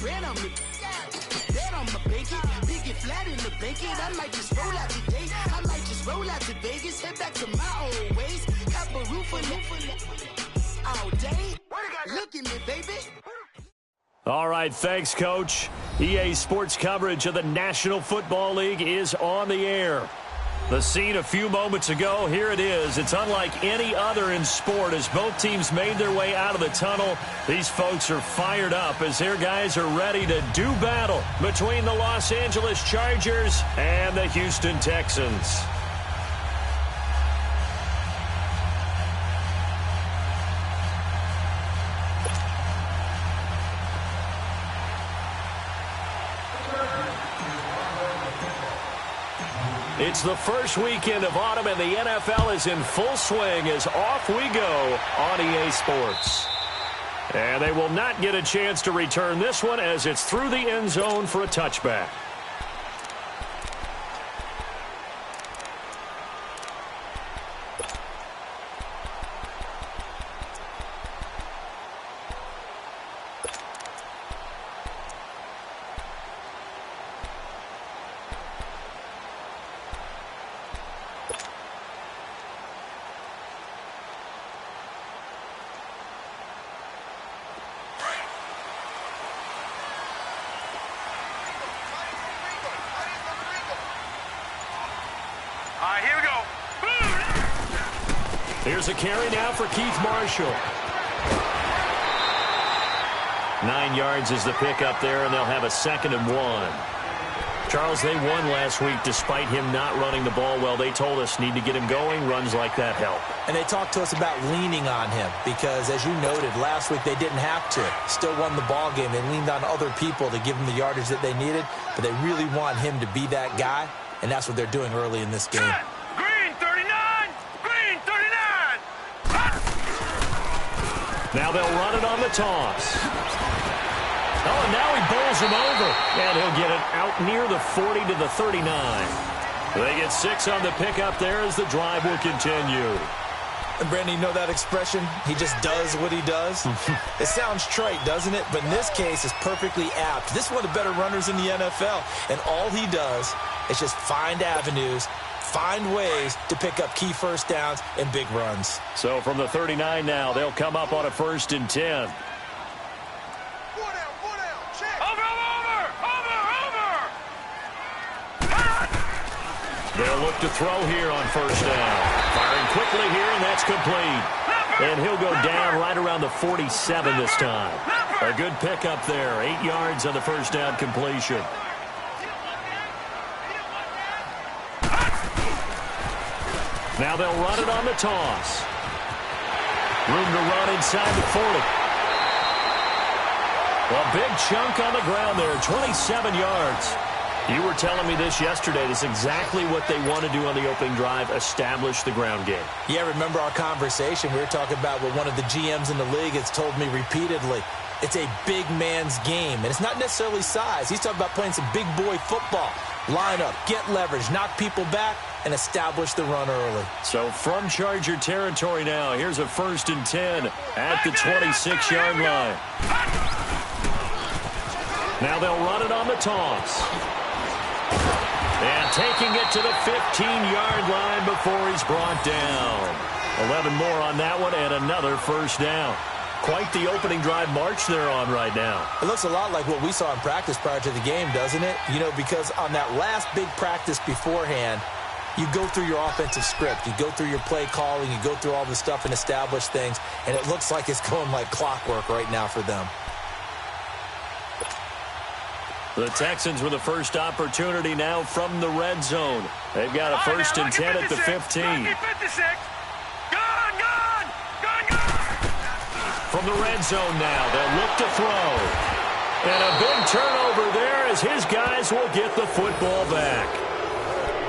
bread on me. Bet on my bacon, big it flat in the bacon. I might just roll out today. I might just roll out to Vegas, head back to my old ways. Have a roof all day. Look at me, baby. All right, thanks, Coach. EA Sports coverage of the National Football League is on the air. The scene a few moments ago, here it is. It's unlike any other in sport as both teams made their way out of the tunnel. These folks are fired up as their guys are ready to do battle between the Los Angeles Chargers and the Houston Texans. It's the first weekend of autumn, and the NFL is in full swing as off we go on EA Sports. And they will not get a chance to return this one as it's through the end zone for a touchback. Here we go. Here's a carry now for Keith Marshall. 9 yards is the pickup there, and they'll have a 2nd and 1. Charles, they won last week despite him not running the ball well. They told us need to get him going. Runs like that help. And they talked to us about leaning on him because, as you noted, last week they didn't have to. Still won the ball game. They leaned on other people to give him the yardage that they needed, but they really want him to be that guy, and that's what they're doing early in this game. Green 39! Green 39! Now they'll run it on the toss. Oh, and now he bowls him over. And he'll get it out near the 40 to the 39. They get 6 on the pickup there as the drive will continue. And Brandon, you know that expression? He just does what he does? It sounds trite, doesn't it? But in this case, it's perfectly apt. This is one of the better runners in the NFL. And all he does is just find avenues, find ways to pick up key first downs and big runs. So from the 39 now, they'll come up on a 1st and 10. They'll look to throw here on 1st down. Firing quickly here, and that's complete. And he'll go down right around the 47 this time. A good pickup there. 8 yards on the 1st down completion. Now they'll run it on the toss. Room to run inside the 40. A big chunk on the ground there, 27 yards. You were telling me this yesterday. This is exactly what they want to do on the opening drive, establish the ground game. Yeah, remember our conversation? We were talking about what one of the GMs in the league has told me repeatedly. It's a big man's game, and it's not necessarily size. He's talking about playing some big boy football. Line up, get leverage, knock people back, and establish the run early. So from Charger territory now, here's a 1st and 10 at the 26-yard line. Now they'll run it on the toss. And taking it to the 15-yard line before he's brought down. 11 more on that one and another 1st down. Quite the opening drive march they're on right now. It looks a lot like what we saw in practice prior to the game, doesn't it? You know, because on that last big practice beforehand, you go through your offensive script. You go through your play calling. You go through all the stuff and establish things. And it looks like it's going like clockwork right now for them. The Texans with the first opportunity now from the red zone. They've got a 1st and 10 at the 15. From the red zone now, they'll look to throw. And a big turnover there as his guys will get the football back.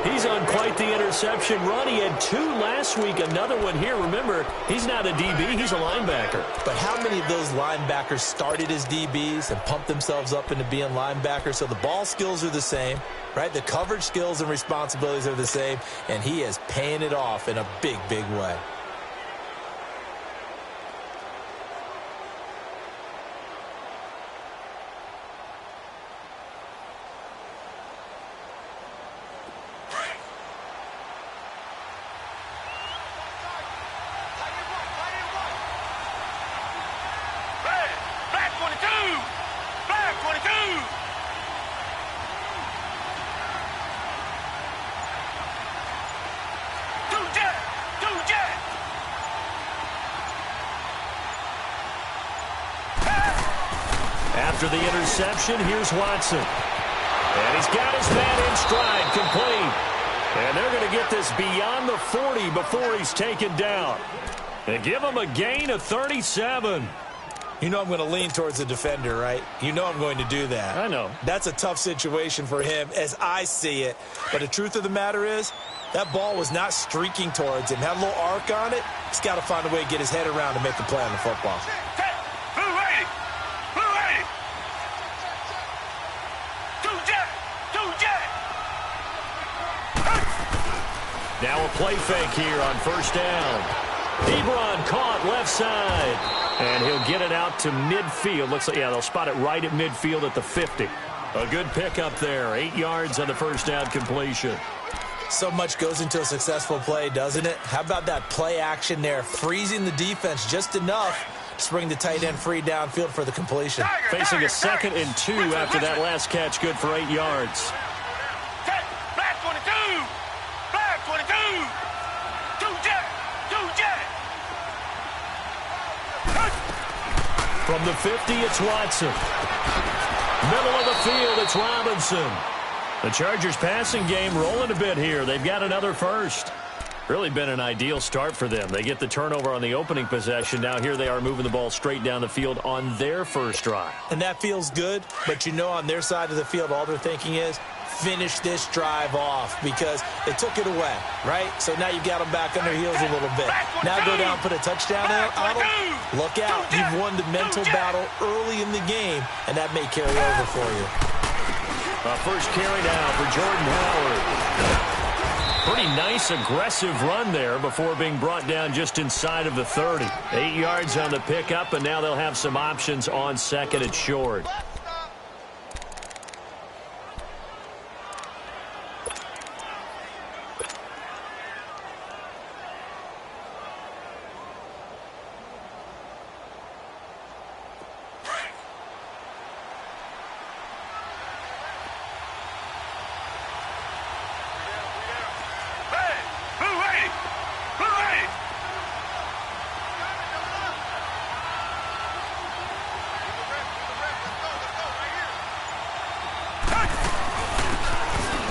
He's on quite the interception run. He had 2 last week, another one here. Remember, he's not a DB, he's a linebacker. But how many of those linebackers started as DBs and pumped themselves up into being linebackers? So the ball skills are the same, right? The coverage skills and responsibilities are the same, and he is paying it off in a big, big way. after the interception. Here's Watson. And he's got his man in stride, complete. And they're going to get this beyond the 40 before he's taken down. And give him a gain of 37. You know I'm going to lean towards the defender, right? You know I'm going to do that. I know. That's a tough situation for him as I see it. But the truth of the matter is, that ball was not streaking towards him. Had a little arc on it. He's got to find a way to get his head around to make the play on the football. Blue 80! Blue 80! Two jet! Now a play fake here on first down. Ebron caught left side. And he'll get it out to midfield. Looks like, yeah, they'll spot it right at midfield at the 50. A good pickup there. 8 yards on the first down completion. So much goes into a successful play, doesn't it? How about that play action there? Freezing the defense just enough to bring the tight end free downfield for the completion. Facing a 2nd and 2 after that last catch. Good for 8 yards. Black 22! Black 22! Two jet! From the 50, it's Watson. Middle of the field, it's Robinson. The Chargers passing game rolling a bit here. They've got another first. Really been an ideal start for them. They get the turnover on the opening possession. Now here they are moving the ball straight down the field on their first drive. And that feels good, but you know on their side of the field all they're thinking is, finish this drive off because they took it away, right? So now you've got them back on their heels a little bit. Now go down, put a touchdown on them. Look out. You've won the mental battle early in the game, and that may carry over for you. First carry now for Jordan Howard. Pretty nice, aggressive run there before being brought down just inside of the 30. 8 yards on the pickup, and now they'll have some options on 2nd and short.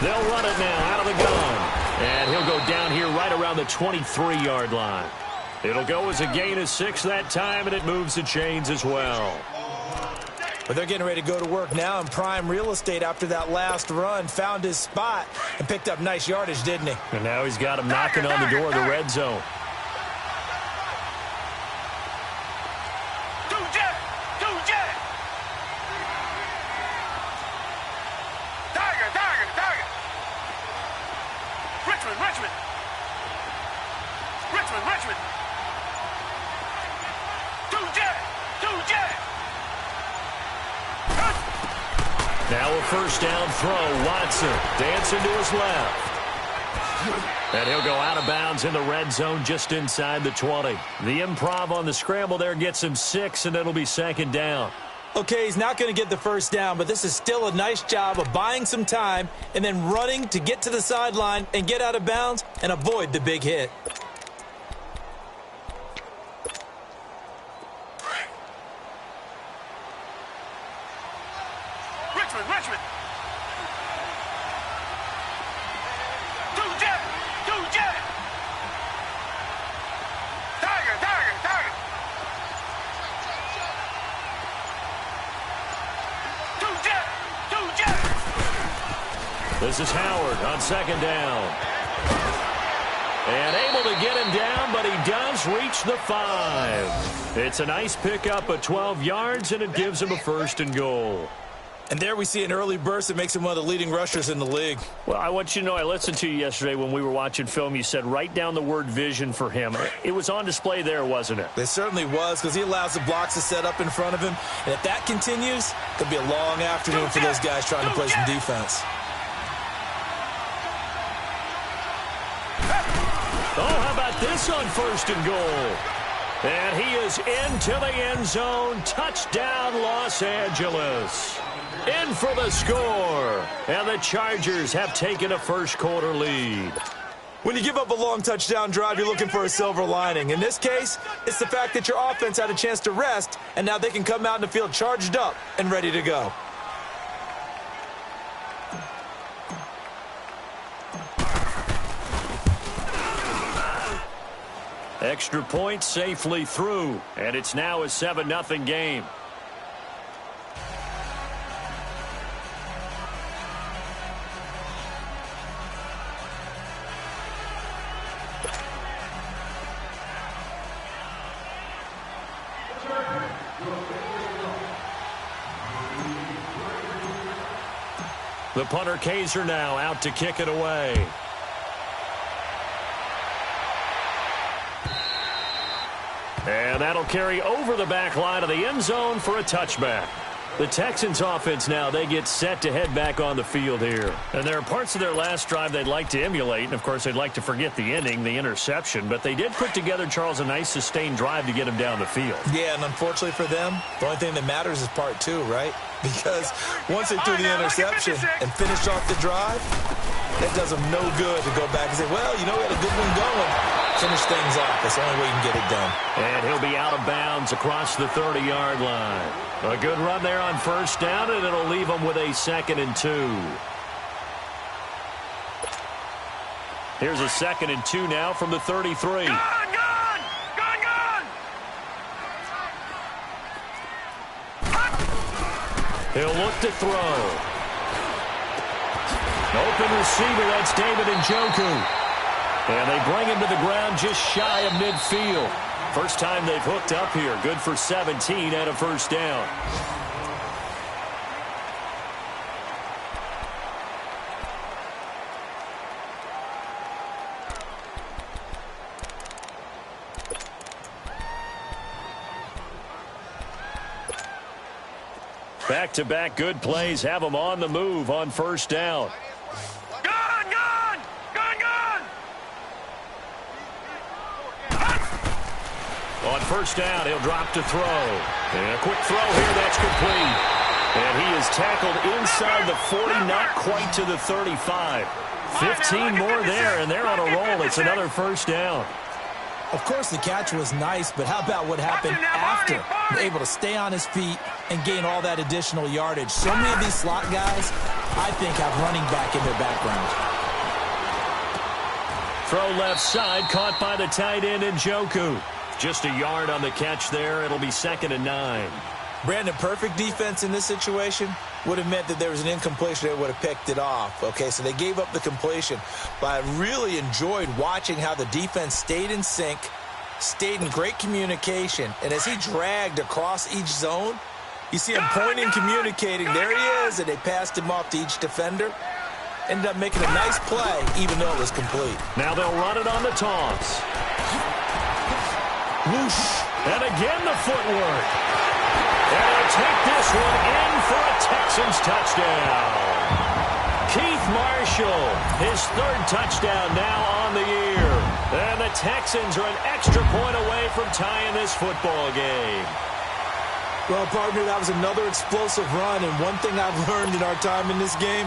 They'll run it now out of the gun. And he'll go down here right around the 23-yard line. It'll go as a gain of 6 that time, and it moves the chains as well. But they're getting ready to go to work now in prime real estate after that last run. Found his spot and picked up nice yardage, didn't he? And now he's got him knocking on the door of the red zone. Richmond. Now a first down throw. Watson dancing to his left. And he'll go out of bounds in the red zone just inside the 20. The improv on the scramble there gets him 6, and it'll be 2nd down. Okay, he's not going to get the first down, but this is still a nice job of buying some time and then running to get to the sideline and get out of bounds and avoid the big hit. Richmond. Two jet. Tiger. Two jet. This is Howard on 2nd down. And able to get him down, but he does reach the 5. It's a nice pickup of 12 yards, and it gives him a 1st and goal. And there we see an early burst that makes him one of the leading rushers in the league. Well, I want you to know, I listened to you yesterday when we were watching film. You said write down the word vision for him. It was on display there, wasn't it? It certainly was, because he allows the blocks to set up in front of him. And if that continues, it could be a long afternoon for those guys trying to play some defense. Oh, how about this on 1st and goal? And he is into the end zone. Touchdown, Los Angeles. In for the score. And the Chargers have taken a first quarter lead. When you give up a long touchdown drive, you're looking for a silver lining. In this case, it's the fact that your offense had a chance to rest, and now they can come out in the field charged up and ready to go. Extra point safely through, and it's now a 7-0 game. The punter Kaiser now out to kick it away. And that'll carry over the back line of the end zone for a touchback. The Texans offense now, they get set to head back on the field here. And there are parts of their last drive they'd like to emulate. And, of course, they'd like to forget the ending, the interception. But they did put together, Charles, a nice sustained drive to get him down the field. Yeah, and unfortunately for them, the only thing that matters is part two, right? Because once they threw the interception and finished off the drive, that does them no good to go back and say, well, you know, we had a good one going. Finish things off. That's the only way you can get it done. And he'll be out of bounds across the 30-yard line. A good run there on first down, and it'll leave them with a 2nd and 2. Here's a 2nd and 2 now from the 33. Gone! He'll look to throw. Open receiver, that's David Njoku. And they bring him to the ground just shy of midfield. First time they've hooked up here. Good for 17 and a first down. Back-to-back good plays have them on the move on first down. On first down, he'll drop to throw. And a quick throw here, that's complete. And he is tackled inside the 40, not quite to the 35. 15 more there, and they're on a roll. It's another first down. Of course, the catch was nice, but how about what happened after? Able to stay on his feet and gain all that additional yardage. So many of these slot guys, I think, have running back in their background. Throw left side, caught by the tight end Njoku. Just a yard on the catch there. It'll be 2nd and 9. Brandon, perfect defense in this situation would have meant that there was an incompletion that would have picked it off. Okay, so they gave up the completion. But I really enjoyed watching how the defense stayed in sync, stayed in great communication. And as he dragged across each zone, you see him pointing, communicating. There he is, and they passed him off to each defender. Ended up making a nice play, even though it was complete. Now they'll run it on the toss. Whoosh. And again the footwork. And they'll take this one in for a Texans touchdown. Keith Marshall, his 3rd touchdown now on the year. And the Texans are an extra point away from tying this football game. Well, partner, that was another explosive run. And one thing I've learned in our time in this game,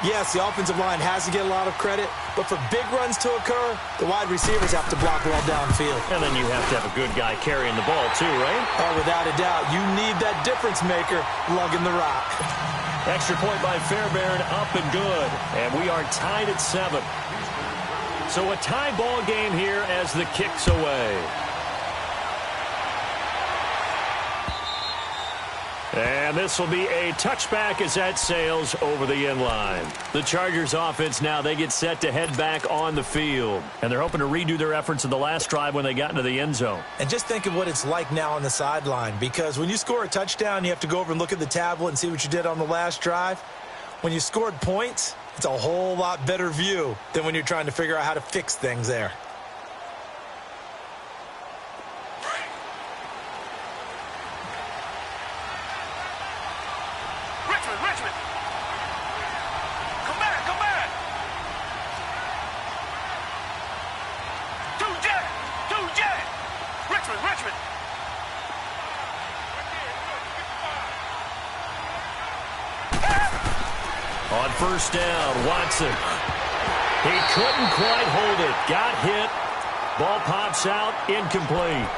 yes, the offensive line has to get a lot of credit, but for big runs to occur, the wide receivers have to block well downfield. And then you have to have a good guy carrying the ball too, right? Oh, without a doubt. You need that difference maker lugging the rock. Extra point by Fairbairn, up and good. And we are tied at 7. So a tie ball game here as the kick's away. And this will be a touchback as that sails over the end line. The Chargers offense now, they get set to head back on the field. And they're hoping to redo their efforts in the last drive when they got into the end zone. And just think of what it's like now on the sideline. Because when you score a touchdown, you have to go over and look at the tablet and see what you did on the last drive. When you scored points, it's a whole lot better view than when you're trying to figure out how to fix things there. Richmond. Come back. Two jet. Richmond. On first down, Watson. He couldn't quite hold it. Got hit. Ball pops out. Incomplete.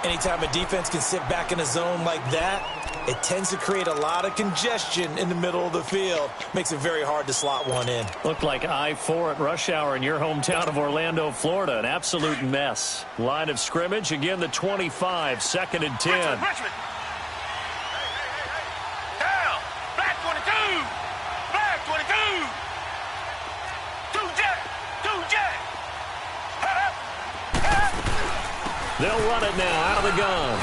Anytime a defense can sit back in a zone like that, it tends to create a lot of congestion in the middle of the field. Makes it very hard to slot one in. Looked like I-4 at rush hour in your hometown of Orlando, Florida. An absolute mess. Line of scrimmage, again the 25, 2nd and 10. Richmond. Down. Back 22. Back 22. Two jet. They'll run it now out of the gun.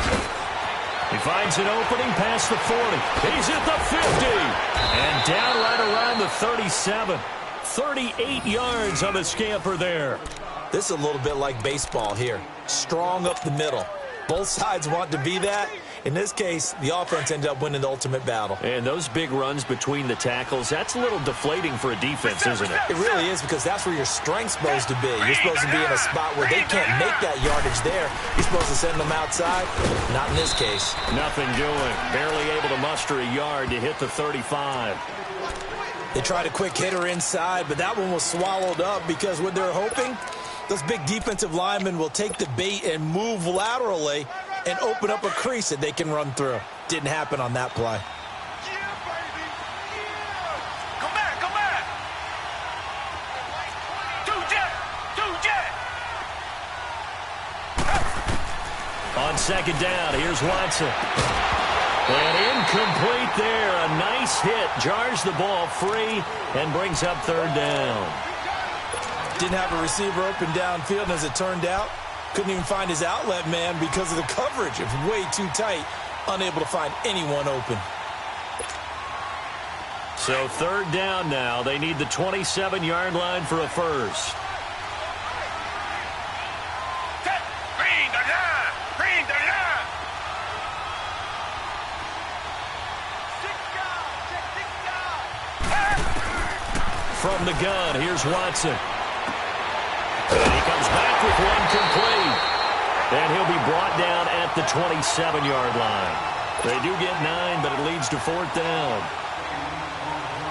He finds an opening past the 40. He's at the 50. And down right around the 37. 38 yards on the scamper there. This is a little bit like baseball here. Strong up the middle. Both sides want to be that. In this case, the offense ended up winning the ultimate battle. And those big runs between the tackles, that's a little deflating for a defense, isn't it? It really is, because that's where your strength's supposed to be. You're supposed to be in a spot where they can't make that yardage there. You're supposed to send them outside. Not in this case. Nothing doing. Barely able to muster a yard to hit the 35. They tried a quick hitter inside, but that one was swallowed up because what they're hoping, those big defensive linemen will take the bait and move laterally and open up a crease that they can run through. Didn't happen on that play. Come back. Two jet. On 2nd down, here's Watson. And incomplete there. A nice hit. Jars the ball free and brings up 3rd down. Didn't have a receiver open downfield, and as it turned out, couldn't even find his outlet man because of the coverage. It was way too tight. Unable to find anyone open. So 3rd down now. They need the 27-yard line for a first. Green the line. From the gun, here's Watson. And he comes back with one complete. And he'll be brought down at the 27-yard line. They do get 9, but it leads to 4th down.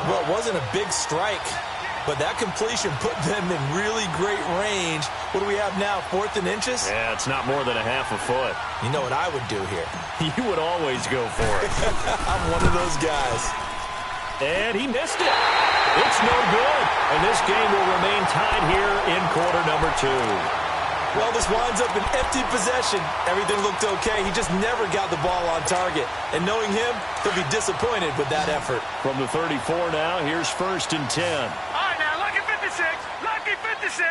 Well, it wasn't a big strike, but that completion put them in really great range. What do we have now, 4th and inches? Yeah, it's not more than a half a foot. You know what I would do here? You would always go for it. I'm one of those guys. And he missed it. It's no good. And this game will remain tied here in quarter number 2. Well, this winds up an empty possession. Everything looked okay. He just never got the ball on target. And knowing him, he'll be disappointed with that effort. From the 34 now, here's 1st and 10. All right, now, lucky 56. Lucky 56.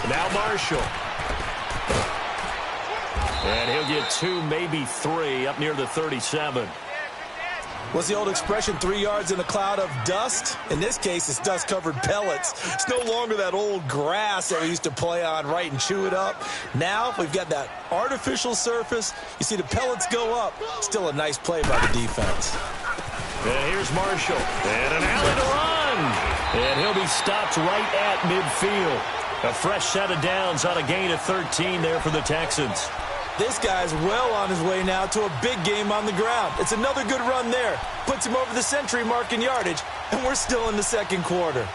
Now Marshall. And he'll get 2, maybe 3, up near the 37. What's the old expression, 3 yards in a cloud of dust? In this case, it's dust-covered pellets. It's no longer that old grass that we used to play on, right, and chew it up. Now we've got that artificial surface. You see the pellets go up. Still a nice play by the defense. And here's Marshall. And an alley to run. And he'll be stopped right at midfield. A fresh set of downs on a gain of 13 there for the Texans. This guy's well on his way now to a big game on the ground. It's another good run there. Puts him over the century mark in yardage, and we're still in the 2nd quarter.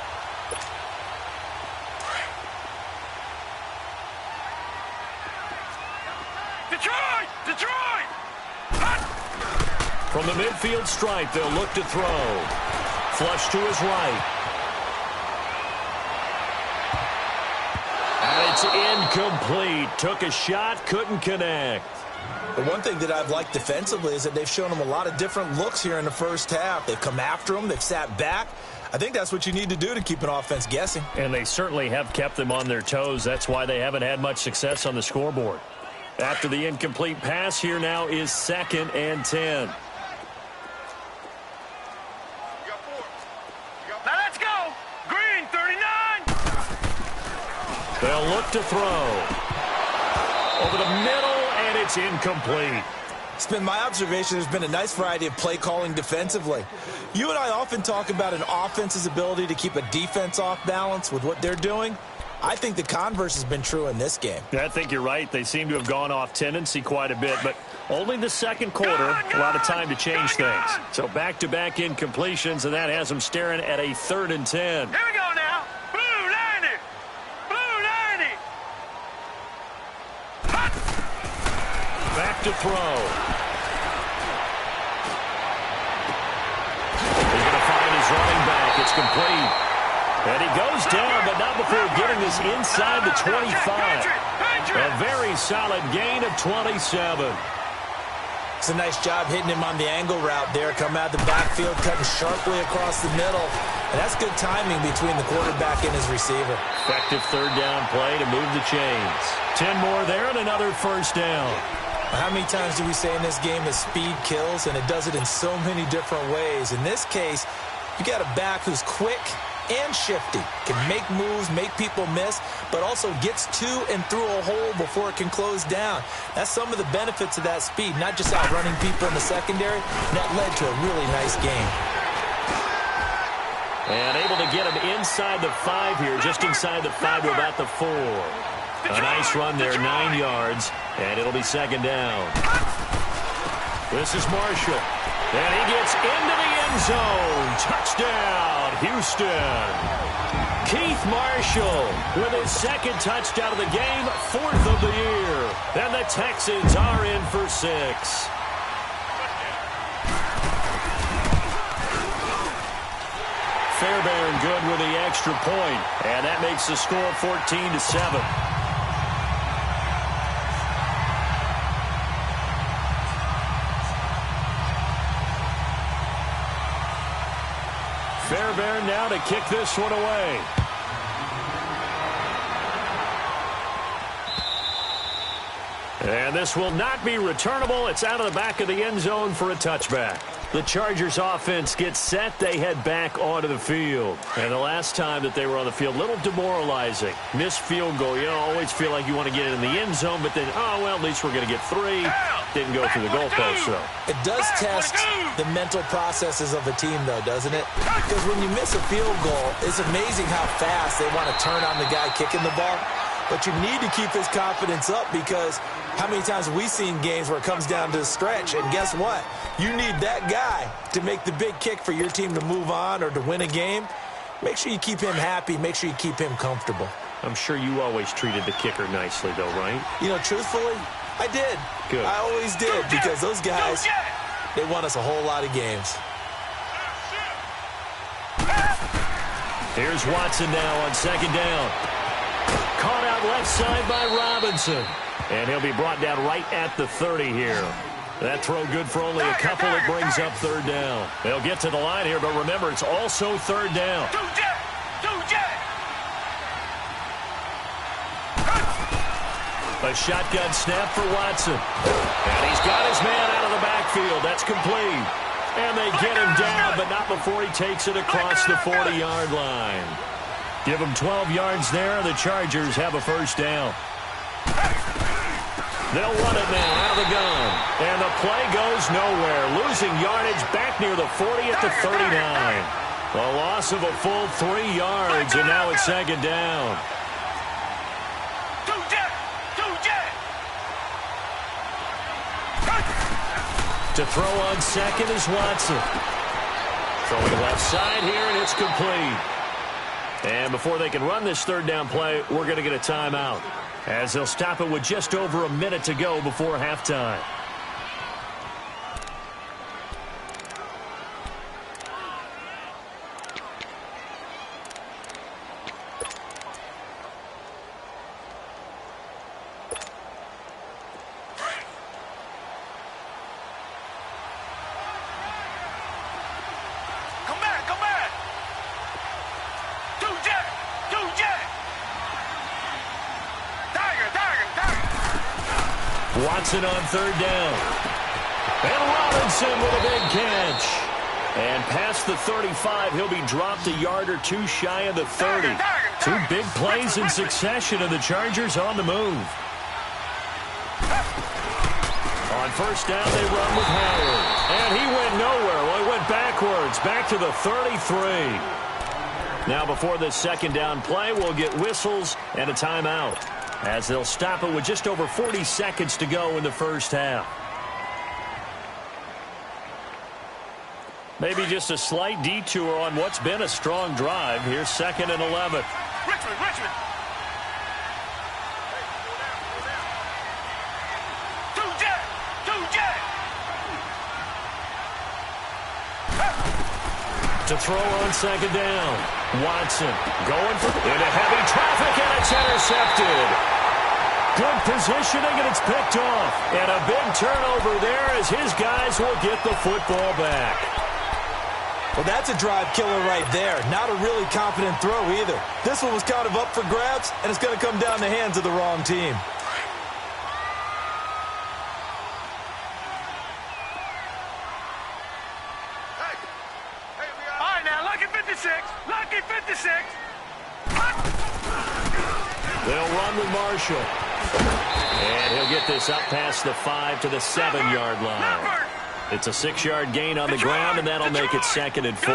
Detroit! From the midfield stripe, they'll look to throw. Flush to his right. And it's incomplete. Took a shot, couldn't connect. The one thing that I've liked defensively is that they've shown him a lot of different looks here in the first half. They've come after him. They've sat back. I think that's what you need to do to keep an offense guessing. And they certainly have kept them on their toes. That's why they haven't had much success on the scoreboard. After the incomplete pass, here now is 2nd and 10. Now let's go. Green 39. They'll look to throw. Over the middle, and it's incomplete. It's been my observation there's been a nice variety of play calling defensively. You and I often talk about an offense's ability to keep a defense off balance with what they're doing. I think the converse has been true in this game. I think you're right. They seem to have gone off tendency quite a bit, but only the second quarter, a lot of time to change things. So back-to-back incompletions, and that has them staring at a 3rd and 10. Here we go now. Blue 90. Blue 90. Hot. Back to throw. He's going to find his running back. It's complete. And he goes down, but not before getting this inside the 25. A very solid gain of 27. It's a nice job hitting him on the angle route there. Come out of the backfield, cutting sharply across the middle. And that's good timing between the quarterback and his receiver. Effective 3rd down play to move the chains. 10 more there and another 1st down. How many times do we say in this game that speed kills, and it does it in so many different ways? In this case, you got a back who's quick and shifty, can make moves, make people miss, but also gets to and through a hole before it can close down. That's some of the benefits of that speed, not just outrunning people in the secondary. And that led to a really nice game. And able to get him inside the 5 here, just inside the 5 to about the 4. A nice run there, 9 yards, and it'll be 2nd down. This is Marshall, and he gets into the end zone. Touchdown, Houston. Keith Marshall with his 2nd touchdown of the game, 4th of the year. And the Texans are in for 6. Fairbairn good with the extra point, and that makes the score 14-7. Fairbairn now to kick this one away. And this will not be returnable. It's out of the back of the end zone for a touchback. The Chargers offense gets set. They head back onto the field. And the last time that they were on the field, a little demoralizing. Missed field goal. You always feel like you want to get it in the end zone, but then, oh, well, at least we're going to get 3. Didn't go through the goalpost, though. It does test the mental processes of a team, though, doesn't it? Because when you miss a field goal, it's amazing how fast they want to turn on the guy kicking the ball. But you need to keep his confidence up, because how many times have we seen games where it comes down to the stretch, and guess what? You need that guy to make the big kick for your team to move on or to win a game. Make sure you keep him happy. Make sure you keep him comfortable. I'm sure you always treated the kicker nicely, though, right? You know, truthfully, I did. Good. I always did, because those guys, they won us a whole lot of games. Here's Watson now on 2nd down. Caught out left side by Robinson. And he'll be brought down right at the 30 here. That throw good for only a couple. It brings up 3rd down. They'll get to the line here, but remember, it's also 3rd down. A shotgun snap for Watson. And he's got his man out of the backfield. That's complete. And they get him down, but not before he takes it across the 40-yard line. Give him 12 yards there. The Chargers have a 1st down. They'll run it now out of the gun. And the play goes nowhere. Losing yardage back near the 40 at the 39. A loss of a full 3 yards, and now it's 2nd down. To throw on 2nd is Watson. Throwing left side here, and it's complete. And before they can run this 3rd down play, we're going to get a timeout, as they'll stop it with just over a minute to go before halftime. Watson on 3rd down. And Robinson with a big catch. And past the 35, he'll be dropped a yard or 2 shy of the 30. 2 big plays in succession, and the Chargers on the move. On 1st down, they run with Howard. And he went nowhere. Well, he went backwards, back to the 33. Now before this second down play, we'll get whistles and a timeout, as they'll stop it with just over 40 seconds to go in the first half. Maybe just a slight detour on what's been a strong drive. Here's 2nd and 11. Richmond. Two jet. To throw on 2nd down. Watson going into heavy traffic, and it's intercepted. Good positioning, and it's picked off. And a big turnover there as his guys will get the football back. Well, that's a drive killer right there. Not a really confident throw either. This one was kind of up for grabs, and it's going to come down the hands of the wrong team. All right, now, lucky 56. Lucky 56. They'll run with Marshall. And he'll get this up past the 5 to the 7-yard line. It's a 6-yard gain on the ground, and that'll make it 2nd and 4.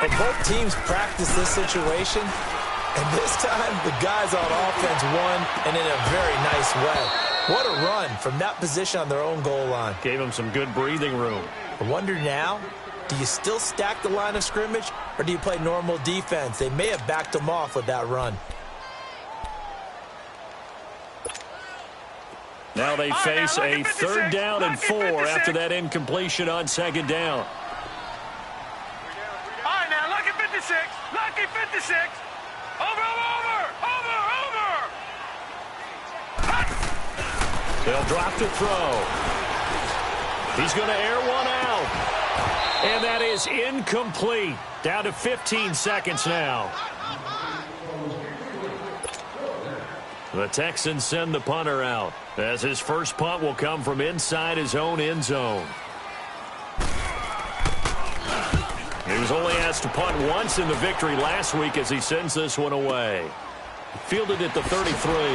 But both teams practice this situation, and this time the guys on offense won, and in a very nice way. What a run from that position on their own goal line. Gave them some good breathing room. I wonder now, do you still stack the line of scrimmage, or do you play normal defense? They may have backed them off with that run. Now they face a 3rd down and 4 after that incompletion on 2nd down. All right, now, lucky 56. Lucky 56. Over. They'll drop to throw. He's going to air one out. And that is incomplete. Down to 15 seconds now. The Texans send the punter out, as his first punt will come from inside his own end zone. He was only asked to punt once in the victory last week as he sends this one away. Fielded at the 33. Now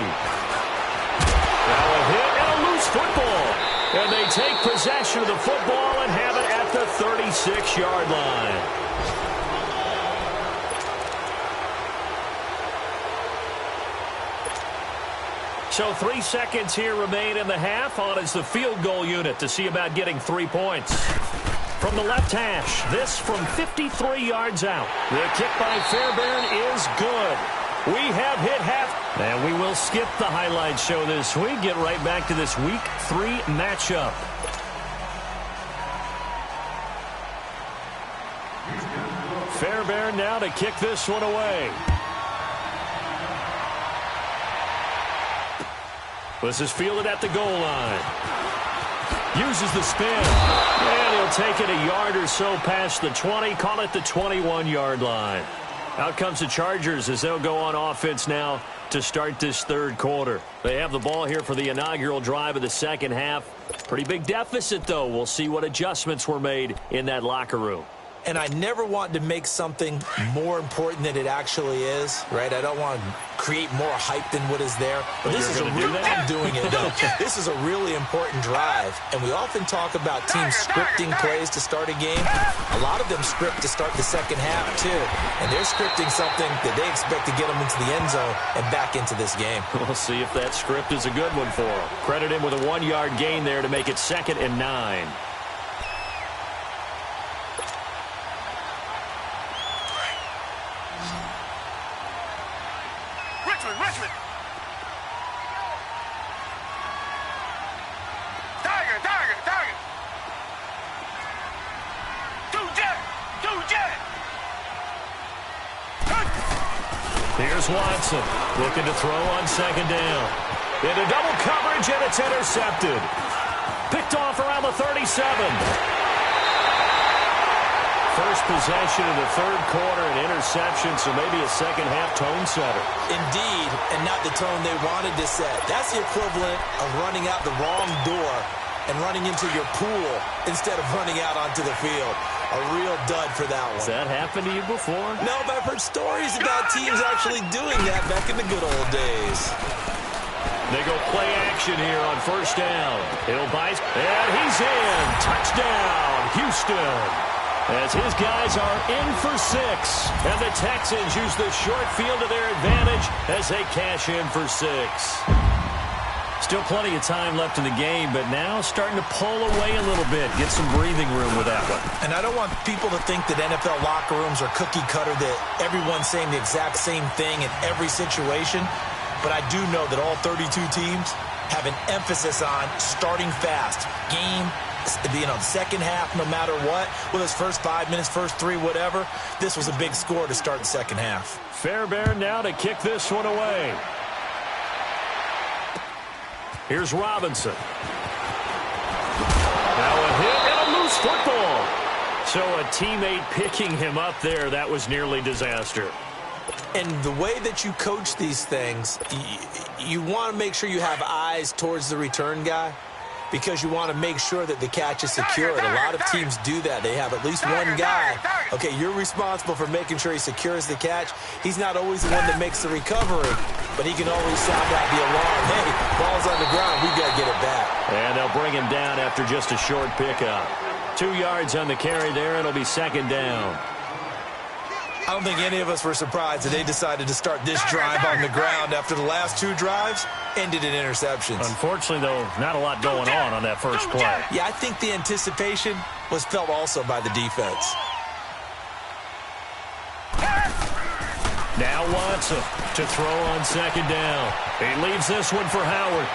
a hit and a loose football. And they take possession of the football and have it at the 36-yard line. So 3 seconds here remain in the half. On is the field goal unit to see about getting 3 points. From the left hash, this from 53 yards out. The kick by Fairbairn is good. We have hit half. And we will skip the highlight show this week. Get right back to this Week 3 matchup. Fairbairn now to kick this one away. This is fielded at the goal line. Uses the spin. And he'll take it a yard or so past the 20. Call it the 21-yard line. Out comes the Chargers as they'll go on offense now to start this 3rd quarter. They have the ball here for the inaugural drive of the second half. Pretty big deficit, though. We'll see what adjustments were made in that locker room. And I never want to make something more important than it actually is, right? I don't want to create more hype than what is there. But this is I'm doing it, though. This is a really important drive. And we often talk about teams scripting plays to start a game. A lot of them script to start the second half, too. And they're scripting something that they expect to get them into the end zone and back into this game. We'll see if that script is a good one for them. Credit him with a 1-yard gain there to make it 2nd and 9. Richmond. Target. Two jet. Here's Watson looking to throw on 2nd down. Into double coverage, and it's intercepted. Picked off around the 37. First possession in the 3rd quarter, an interception, so maybe a second-half tone setter. Indeed, and not the tone they wanted to set. That's the equivalent of running out the wrong door and running into your pool instead of running out onto the field. A real dud for that one. Has that happened to you before? No, but I've heard stories about teams actually doing that back in the good old days. They go play action here on 1st down. He'll buy, and he's in. Touchdown, Houston. as his guys are in for 6. And the Texans use the short field to their advantage as they cash in for 6. Still plenty of time left in the game, but now starting to pull away a little bit. Get some breathing room with that one. And I don't want people to think that NFL locker rooms are cookie cutter, that everyone's saying the exact same thing in every situation. But I do know that all 32 teams have an emphasis on starting fast. Second half, no matter what. Whether it's first 5 minutes, first 3, whatever. This was a big score to start the second half. Fairbairn now to kick this one away. Here's Robinson. Now a hit and a loose football. So a teammate picking him up there, that was nearly disaster. And the way that you coach these things, you want to make sure you have eyes towards the return guy, because you want to make sure that the catch is secured. A lot of teams do that. They have at least one guy. Okay, you're responsible for making sure he secures the catch. He's not always the one that makes the recovery, but he can always sound out the alarm. Hey, ball's on the ground. We got to get it back. And they'll bring him down after just a short pickup. 2 yards on the carry there. It'll be second down. I don't think any of us were surprised that they decided to start this drive on the ground after the last 2 drives ended in interceptions. Unfortunately, though, not a lot going on that first play. Yeah, I think the anticipation was felt also by the defense. Now Watson to throw on second down. He leaves this one for Howard.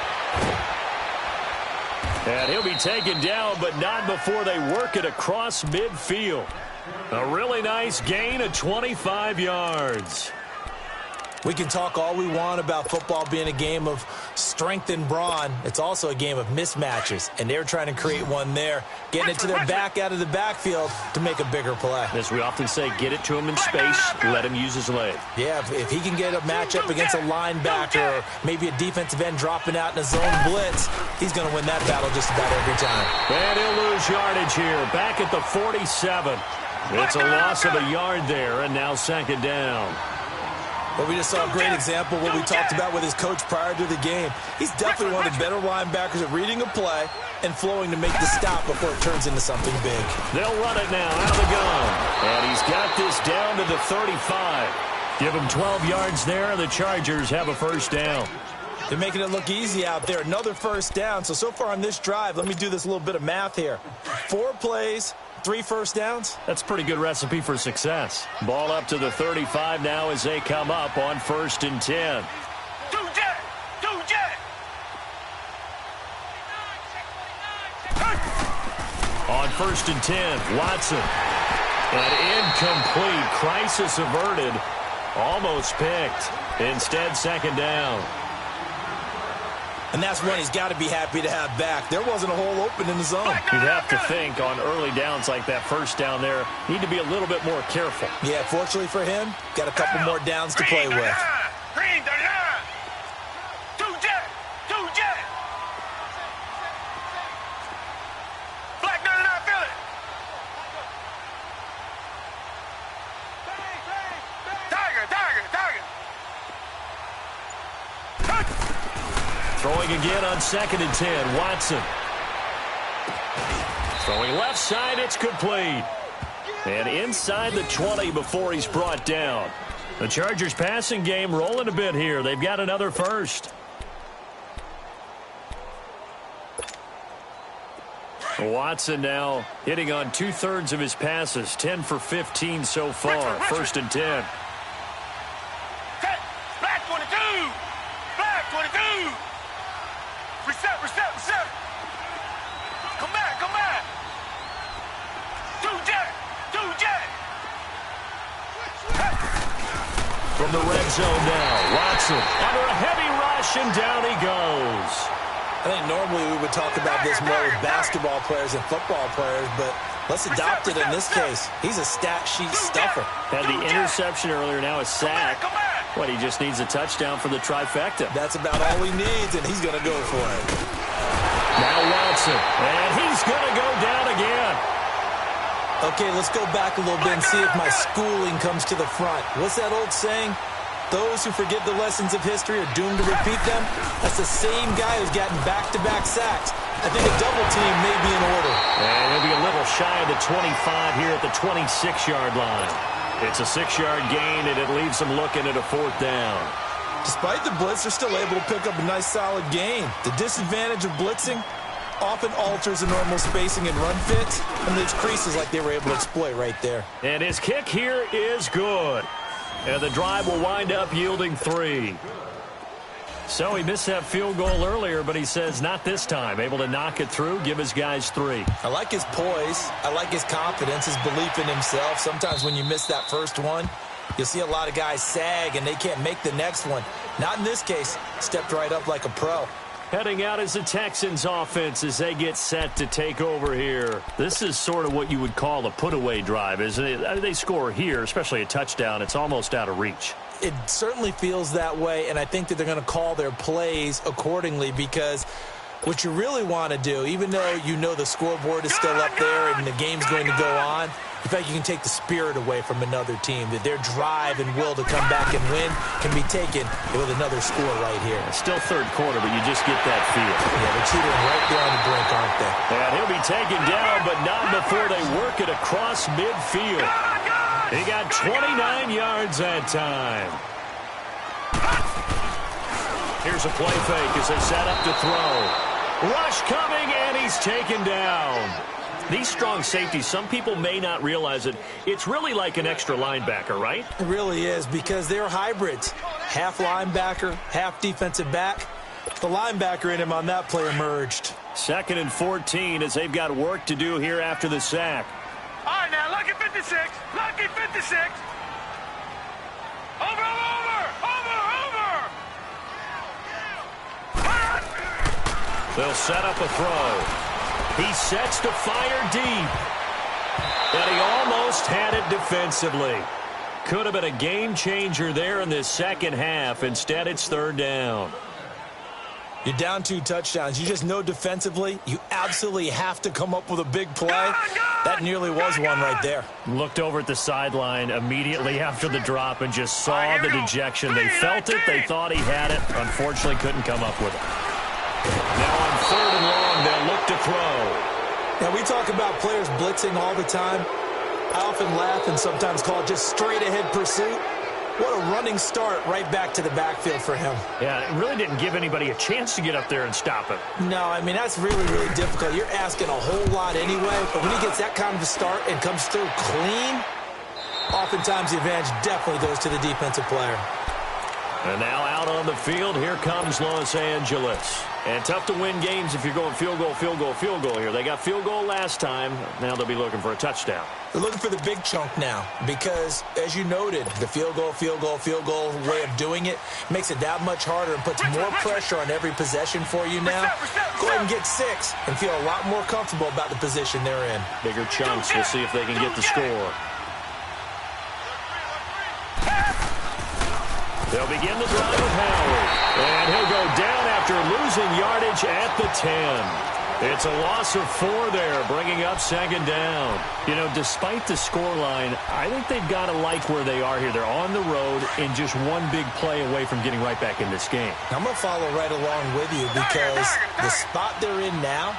And he'll be taken down, but not before they work it across midfield. A really nice gain of 25 yards. We can talk all we want about football being a game of strength and brawn. It's also a game of mismatches, and they're trying to create one there, getting it to their back out of the backfield to make a bigger play. As we often say, get it to him in space, let him use his leg. Yeah, if he can get a matchup against a linebacker or maybe a defensive end dropping out in a zone blitz, he's going to win that battle just about every time. And he'll lose yardage here, back at the 47. It's a loss of a yard there, and now second down. But we just saw a great example of what we talked about with his coach prior to the game. He's definitely one of the better linebackers at reading a play and flowing to make the stop before it turns into something big. They'll run it now out of the gun. And he's got this down to the 35. Give him 12 yards there, and the Chargers have a first down. They're making it look easy out there. Another first down. So far on this drive, let me do this little bit of math here. 4 plays, 3 first downs. That's a pretty good recipe for success. Ball up to the 35 now as they come up on 1st and 10. On 1st and 10, Watson. An incomplete, crisis averted. Almost picked. Instead, second down. And that's one he's got to be happy to have back. There wasn't a hole open in the zone. You'd have to think on early downs like that first down there, need to be a little bit more careful. Yeah, fortunately for him, got a couple more downs to play with. Green 39. 2 jet. Black 99, feel it. Tiger. Throwing again on 2nd and 10, Watson. Throwing left side, it's complete. And inside the 20 before he's brought down. The Chargers passing game rolling a bit here. They've got another first. Watson now hitting on 2/3 of his passes, 10 for 15 so far. 1st and 10. Black 22. Black 22. Reset. Come back. 2 jet. From the red zone now, Watson under a heavy rush, and down he goes. I think normally we would talk about this more with basketball players and football players, but let's adopt it in this case. He's a stat sheet stuffer. Had the interception earlier, now a sack. What, he just needs a touchdown for the trifecta. That's about all he needs, and he's going to go for it. Now Watson, and he's going to go down again. Okay, let's go back a little bit and see if my schooling comes to the front. What's that old saying? those who forget the lessons of history are doomed to repeat them, that's the same guy who's gotten back-to-back sacks. I think a double team may be in order. And he'll be a little shy of the 25 here at the 26-yard line. It's a 6-yard gain, and it leaves them looking at a 4th down. Despite the blitz, they're still able to pick up a nice, solid gain. The disadvantage of blitzing often alters the normal spacing and run fits, and leaves creases like they were able to exploit right there. And his kick here is good. And the drive will wind up yielding 3. So he missed that field goal earlier, but he says not this time. Able to knock it through, give his guys 3. I like his poise. I like his confidence, his belief in himself. Sometimes when you miss that first one, you'll see a lot of guys sag and they can't make the next one. Not in this case. Stepped right up like a pro. Heading out is the Texans offense as they get set to take over here. This is sort of what you would call a put-away drive, isn't it? They score here, especially a touchdown. It's almost out of reach. It certainly feels that way, and I think that they're going to call their plays accordingly because what you really want to do, even though you know the scoreboard is still up there and the game's going to go on, in fact, you can take the spirit away from another team, that their drive and will to come back and win can be taken with another score right here. Still third quarter, but you just get that feel. Yeah, they're teetering right there on the brink, aren't they? And he'll be taken down, but not before they work it across midfield. He got 29 yards that time. Here's a play fake as they set up to throw. Rush coming, and he's taken down. These strong safeties, some people may not realize it. It's really like an extra linebacker, right? It really is because they're hybrids. Half linebacker, half defensive back. The linebacker in him on that play emerged. 2nd and 14 as they've got work to do here after the sack. All right, now, lucky 56. Lucky 56. Over. They'll set up a throw. He sets to fire deep. And he almost had it defensively. Could have been a game changer there in this second half. Instead, it's 3rd down. You're down 2 touchdowns. You just know defensively you absolutely have to come up with a big play. That nearly was one right there. Looked over at the sideline immediately after the drop and just saw the dejection. They felt it. They thought he had it. Unfortunately, couldn't come up with it. Now on 3rd and long, they'll look to throw. Now, we talk about players blitzing all the time. I often laugh and sometimes call it just straight-ahead pursuit. What a running start right back to the backfield for him. Yeah, it really didn't give anybody a chance to get up there and stop him. No, I mean, that's really, really difficult. You're asking a whole lot anyway, but when he gets that kind of a start and comes through clean, oftentimes the advantage definitely goes to the defensive player. And now out on the field, here comes Los Angeles. And tough to win games if you're going field goal here. They got field goal last time. Now they'll be looking for a touchdown. They're looking for the big chunk now because, as you noted, the field goal way of doing it makes it that much harder and puts more pressure on every possession for you now. Go ahead and get 6 and feel a lot more comfortable about the position they're in. Bigger chunks. We'll see if they can get the score. They'll begin the drive with Howard. And he'll go down after losing yardage at the 10. It's a loss of 4 there, bringing up 2nd down. You know, despite the scoreline, I think they've got to like where they are here. They're on the road and just one big play away from getting right back in this game. I'm going to follow right along with you because the spot they're in now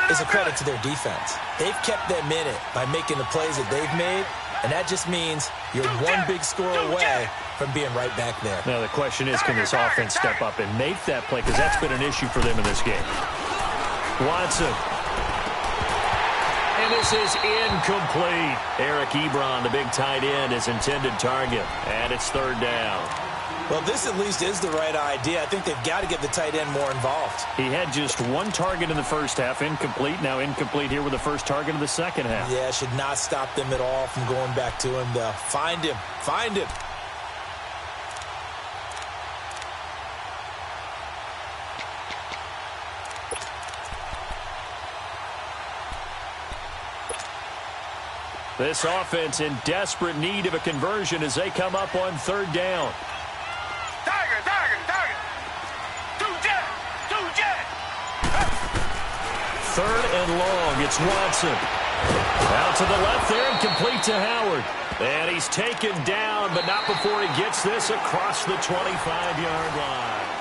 is a credit to their defense. They've kept them in it by making the plays that they've made, and that just means you're one big score away from being right back there. Now the question is, can this offense step up and make that play? Because that's been an issue for them in this game. Watson. And this is incomplete. Eric Ebron, the big tight end, his intended target. And it's 3rd down. Well, this at least is the right idea. I think they've got to get the tight end more involved. He had just 1 target in the first half, incomplete. Now incomplete here with the first target of the second half. Yeah, should not stop them at all from going back to him, though. Find him. Find him. This offense in desperate need of a conversion as they come up on 3rd down. Tiger. 2 jet. 3rd and long. It's Watson. Out to the left there and complete to Howard. And he's taken down, but not before he gets this across the 25-yard line.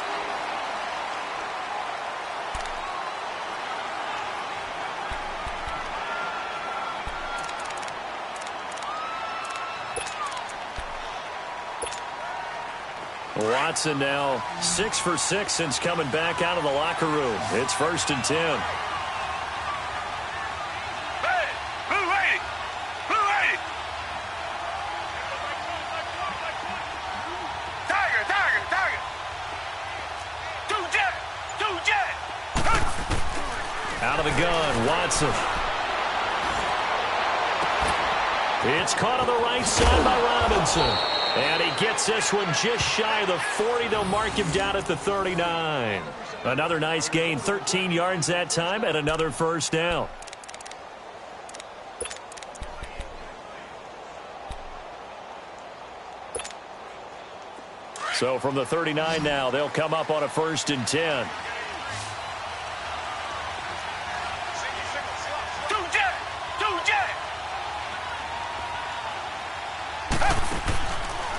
Watson now 6 for 6 since coming back out of the locker room. It's 1st and 10. Hey, blue 80. Blue 80. Tiger, tiger, tiger. Two jet. Two jet. Out of the gun, Watson. It's caught on the right side by Robinson. And he gets this one just shy of the 40. They'll mark him down at the 39. Another nice gain, 13 yards that time, and another 1st down. So from the 39 now, they'll come up on a 1st and 10.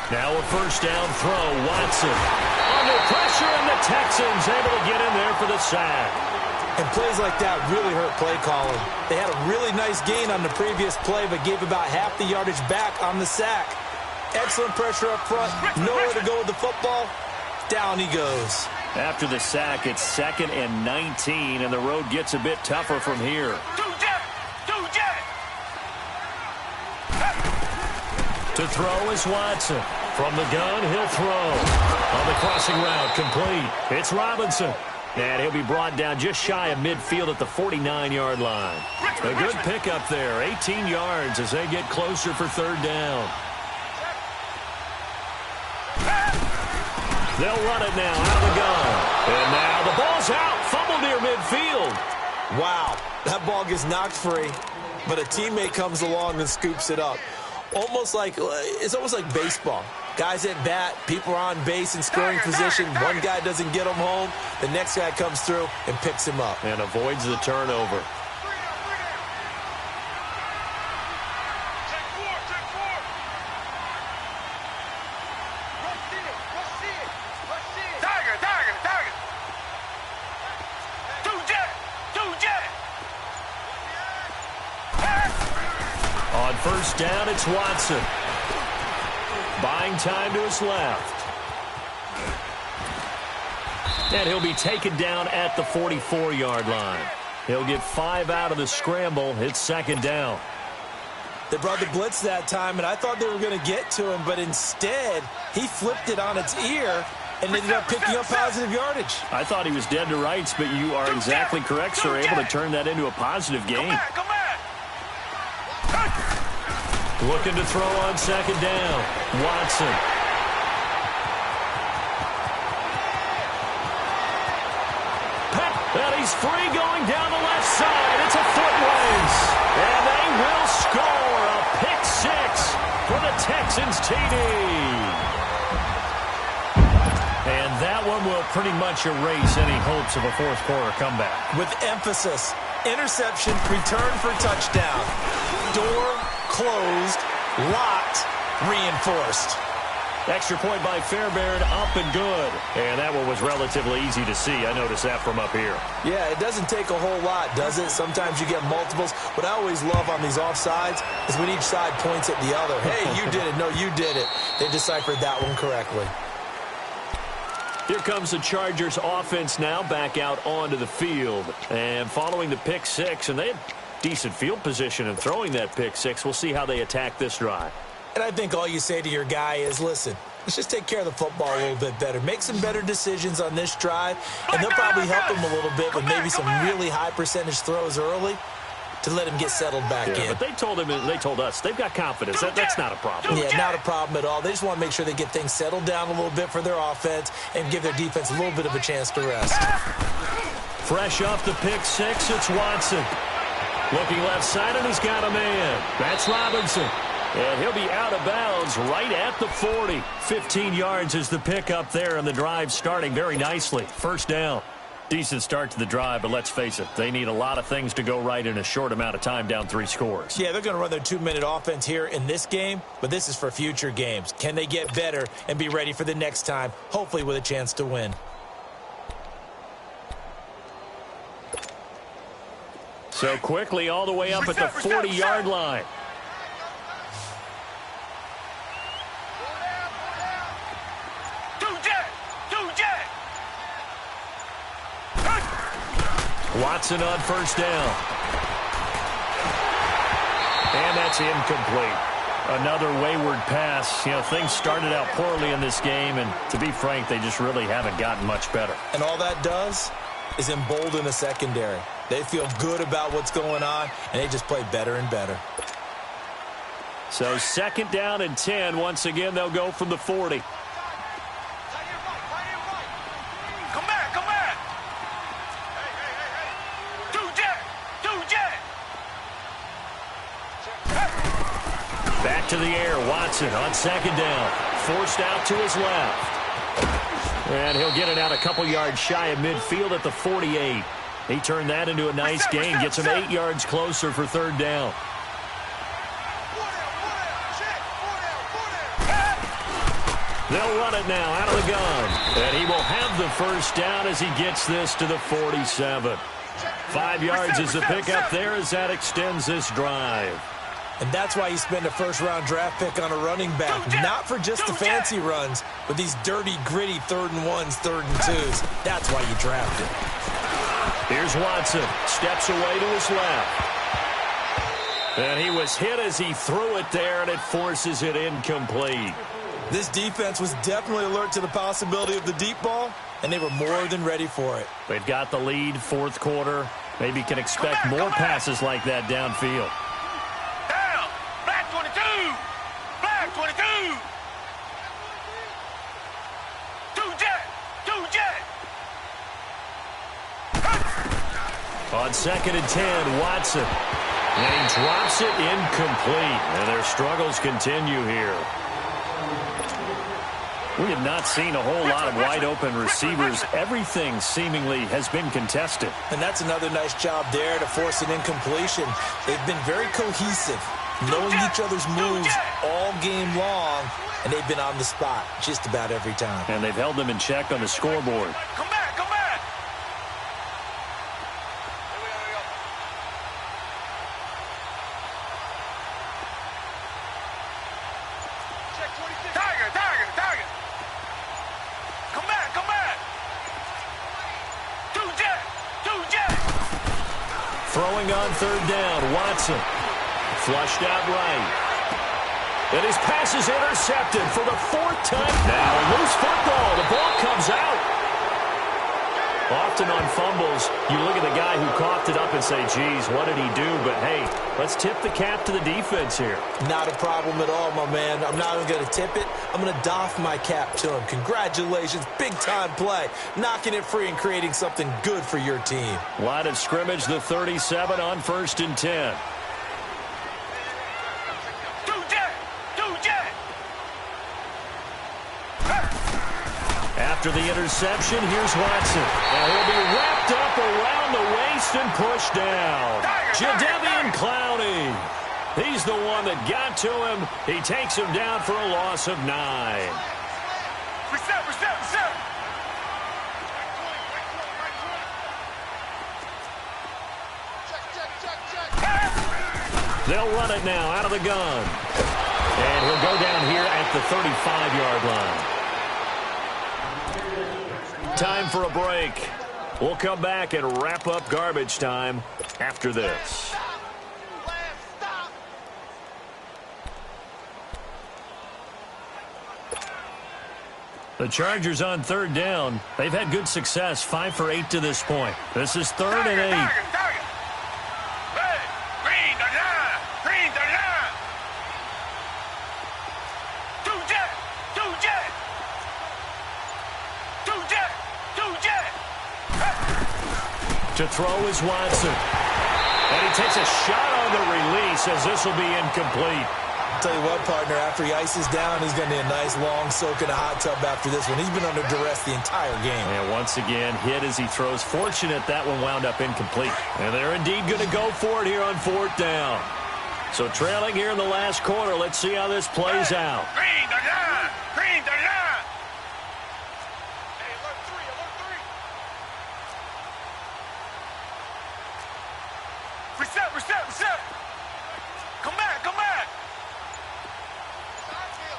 Now a 1st down throw, Watson. Under pressure, and the Texans able to get in there for the sack. And plays like that really hurt play calling. They had a really nice gain on the previous play, but gave about half the yardage back on the sack. Excellent pressure up front, nowhere to go with the football. Down he goes. After the sack, it's 2nd and 19, and the road gets a bit tougher from here. To throw is Watson. From the gun, he'll throw. On the crossing route, complete. It's Robinson. And he'll be brought down just shy of midfield at the 49-yard line. A good pickup there. 18 yards as they get closer for 3rd down. They'll run it now out of the gun. And now the ball's out. Fumble near midfield. Wow. That ball gets knocked free, but a teammate comes along and scoops it up. It's almost like baseball. Guys at bat, people are on base in scoring position. One guy doesn't get him home. The next guy comes through and picks him up. And avoids the turnover. On 1st down, it's Watson. Buying time to his left. And he'll be taken down at the 44-yard line. He'll get 5 out of the scramble. It's 2nd down. They brought the blitz that time, and I thought they were going to get to him, but instead, he flipped it on its ear and ended up picking up positive yardage. I thought he was dead to rights, but you are exactly correct, sir. Able to turn that into a positive gain. Looking to throw on 2nd down. Watson. And he's free going down the left side. It's a foot race. And they will score a pick 6 for the Texans TD. And that one will pretty much erase any hopes of a 4th quarter comeback. With emphasis. Interception, return for touchdown. Door closed, locked, reinforced. Extra point by Fairbairn, up and good. And that one was relatively easy to see. I noticed that from up here. Yeah, it doesn't take a whole lot, does it? Sometimes you get multiples. What I always love on these offsides is when each side points at the other. Hey, you did it. No, you did it. They deciphered that one correctly. Here comes the Chargers offense now back out onto the field. And following the pick 6, and they had decent field position and throwing that pick 6. We'll see how they attack this drive. And I think all you say to your guy is, listen, let's just take care of the football a little bit better. Make some better decisions on this drive, and they'll probably help him a little bit with maybe some really high percentage throws early to let him get settled back in. But they told him, they told us, they've got confidence. That's not a problem. Yeah, not a problem at all. They just want to make sure they get things settled down a little bit for their offense and give their defense a little bit of a chance to rest. Fresh off the pick 6, it's Watson. Looking left side, and he's got a man. That's Robinson. And he'll be out of bounds right at the 40. 15 yards is the pickup there, and the drive starting very nicely. 1st down. Decent start to the drive, but let's face it, they need a lot of things to go right in a short amount of time down 3 scores. Yeah, they're going to run their 2-minute offense here in this game, but this is for future games. Can they get better and be ready for the next time, hopefully with a chance to win? So quickly all the way up at the 40-yard line. Watson on first down. And that's incomplete. Another wayward pass. You know, things started out poorly in this game, and to be frank, they just really haven't gotten much better. And all that does is embolden the secondary. They feel good about what's going on, and they just play better and better. So 2nd down and 10. Once again, they'll go from the 40. Back to the air. Watson on 2nd down. Forced out to his left. And he'll get it out a couple yards shy of midfield at the 48. He turned that into a nice gain. Gets him 8 yards closer for 3rd down. They'll run it now out of the gun. And he will have the first down as he gets this to the 47. 5 yards is the pickup there as that extends this drive. And that's why you spend a first-round draft pick on a running back. Not for just the fancy runs, but these dirty, gritty 3rd and 1s, 3rd and 2s. That's why you draft it. Here's Watson. Steps away to his left. And he was hit as he threw it there, and it forces it incomplete. This defense was definitely alert to the possibility of the deep ball, and they were more than ready for it. They've got the lead, 4th quarter. Maybe can expect more passes like that downfield. Down! Black 22! Black 22! Two jet! On 2nd and 10, Watson. And he drops it incomplete. And their struggles continue here. We have not seen a whole lot of wide-open receivers. Everything seemingly has been contested. And that's another nice job there to force an incompletion. They've been very cohesive, knowing each other's moves all game long, and they've been on the spot just about every time. And they've held them in check on the scoreboard. Come back! Come back! Tiger! Come back! Two jet! Throwing on 3rd down, Watson. Flushed out right. And his pass is intercepted for the 4th time. Now, loose football. The ball comes out. Often on fumbles, you look at the guy who coughed it up and say, geez, what did he do? But, hey, let's tip the cap to the defense here. Not a problem at all, my man. I'm not even going to tip it. I'm going to doff my cap to him. Congratulations. Big-time play. Knocking it free and creating something good for your team. Line of scrimmage, the 37 on 1st and 10. After the interception, here's Watson. And he'll be wrapped up around the waist and pushed down. Jadeveon Clowney. He's the one that got to him. He takes him down for a loss of 9. Reset! They'll run it now out of the gun. And he'll go down here at the 35-yard line. Time for a break. We'll come back and wrap up garbage time after this. The Chargers on 3rd down. They've had good success, 5 for 8 to this point. This is 3rd and 8. Green the line! Two jet! To throw is Watson. And he takes a shot on the release as this will be incomplete. Tell you what, partner, after he ices down, he's going to need a nice long soak in a hot tub after this one. He's been under duress the entire game. And once again, hit as he throws. Fortunate that one wound up incomplete. And they're indeed going to go for it here on 4th down. So trailing here in the last quarter. Let's see how this plays out. Green the line! Green the line! Hey, alert 3, alert 3! Reset! Come back!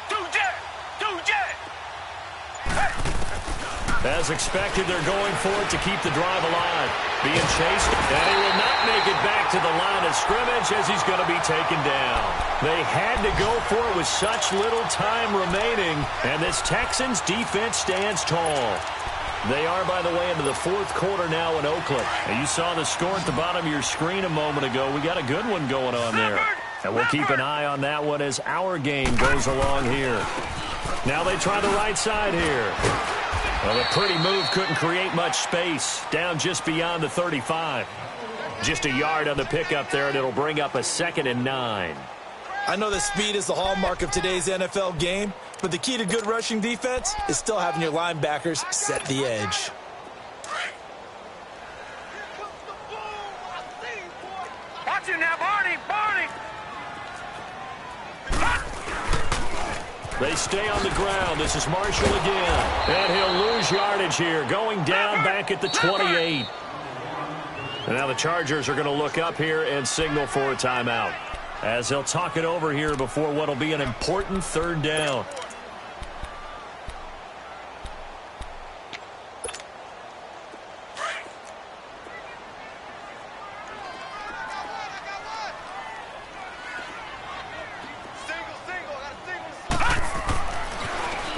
Do jet! Hey! As expected, they're going for it to keep the drive alive. Being chased, and he will not make it back to the line of scrimmage as he's going to be taken down. They had to go for it with such little time remaining, and this Texans defense stands tall. They are, by the way, into the 4th quarter now in Oakland. And you saw the score at the bottom of your screen a moment ago. We got a good one going on there. And we'll keep an eye on that one as our game goes along here. Now they try the right side here. Well, the pretty move couldn't create much space. Down just beyond the 35. Just a yard on the pickup there, and it'll bring up a 2nd and 9. I know that speed is the hallmark of today's NFL game, but the key to good rushing defense is still having your linebackers set the edge. Watch it now, Barney! They stay on the ground. This is Marshall again. And he'll lose yardage here. Going down back at the 28. And now the Chargers are going to look up here and signal for a timeout, as they'll talk it over here before what will be an important 3rd down.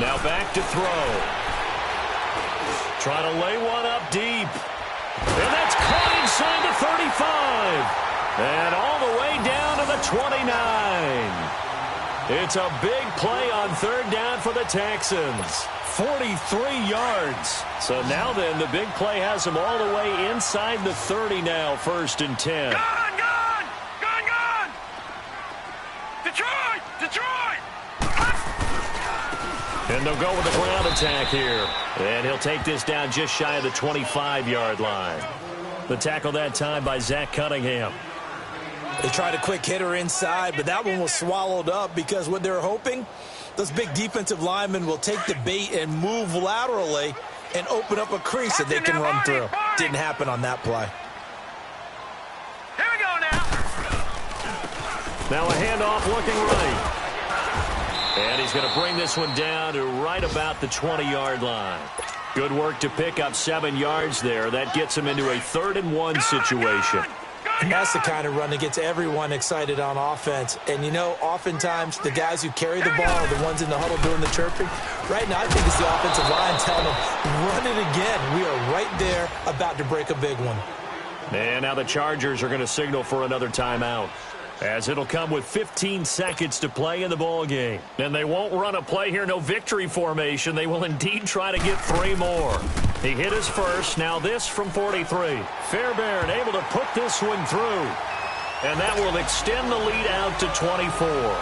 Now back to throw. Trying to lay one up deep. And that's caught inside the 35. And all the way down to the 29. It's a big play on 3rd down for the Texans. 43 yards. So now then, the big play has them all the way inside the 30 now, 1st and 10. Gone! Detroit! And they'll go with the ground attack here. And he'll take this down just shy of the 25-yard line. The tackle that time by Zach Cunningham. They tried a quick hitter inside, but that one was swallowed up because what they're hoping, those big defensive linemen will take the bait and move laterally and open up a crease that they can run through. Didn't happen on that play. Here we go now. Now a handoff looking right. And he's going to bring this one down to right about the 20-yard line. Good work to pick up 7 yards there. That gets him into a 3rd and 1 situation. And that's the kind of run that gets everyone excited on offense. And, you know, oftentimes the guys who carry the ball are the ones in the huddle doing the chirping. Right now, I think it's the offensive line telling them, run it again. We are right there about to break a big one. And now the Chargers are going to signal for another timeout, as it'll come with 15 seconds to play in the ball game. And they won't run a play here, no victory formation. They will indeed try to get 3 more. He hit his first. Now this from 43. Fairbairn able to put this one through. And that will extend the lead out to 24.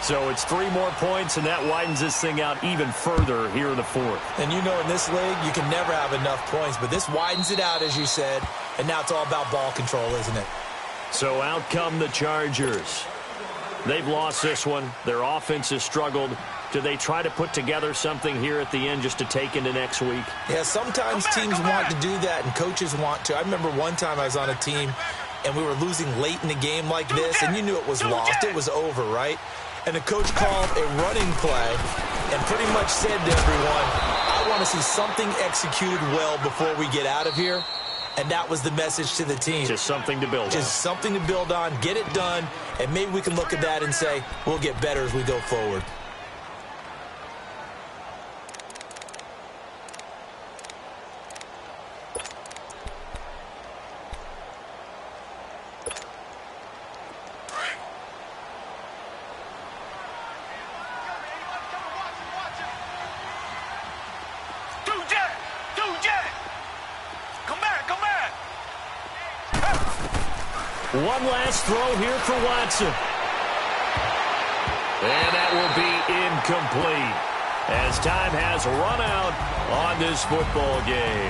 So it's 3 more points, and that widens this thing out even further here in the 4th. And you know in this league, you can never have enough points. But this widens it out, as you said. And now it's all about ball control, isn't it? So out come the Chargers. They've lost this one. Their offense has struggled. Do they try to put together something here at the end just to take into next week? Yeah, sometimes teams want to do that and coaches want to. I remember one time I was on a team and we were losing late in the game like this, and you knew it was lost. It was over, right? And the coach called a running play and pretty much said to everyone, I want to see something executed well before we get out of here. And that was the message to the team. Just something to build on. Just something to build on, get it done, and maybe we can look at that and say, we'll get better as we go forward. One last throw here for Watson. And that will be incomplete as time has run out on this football game.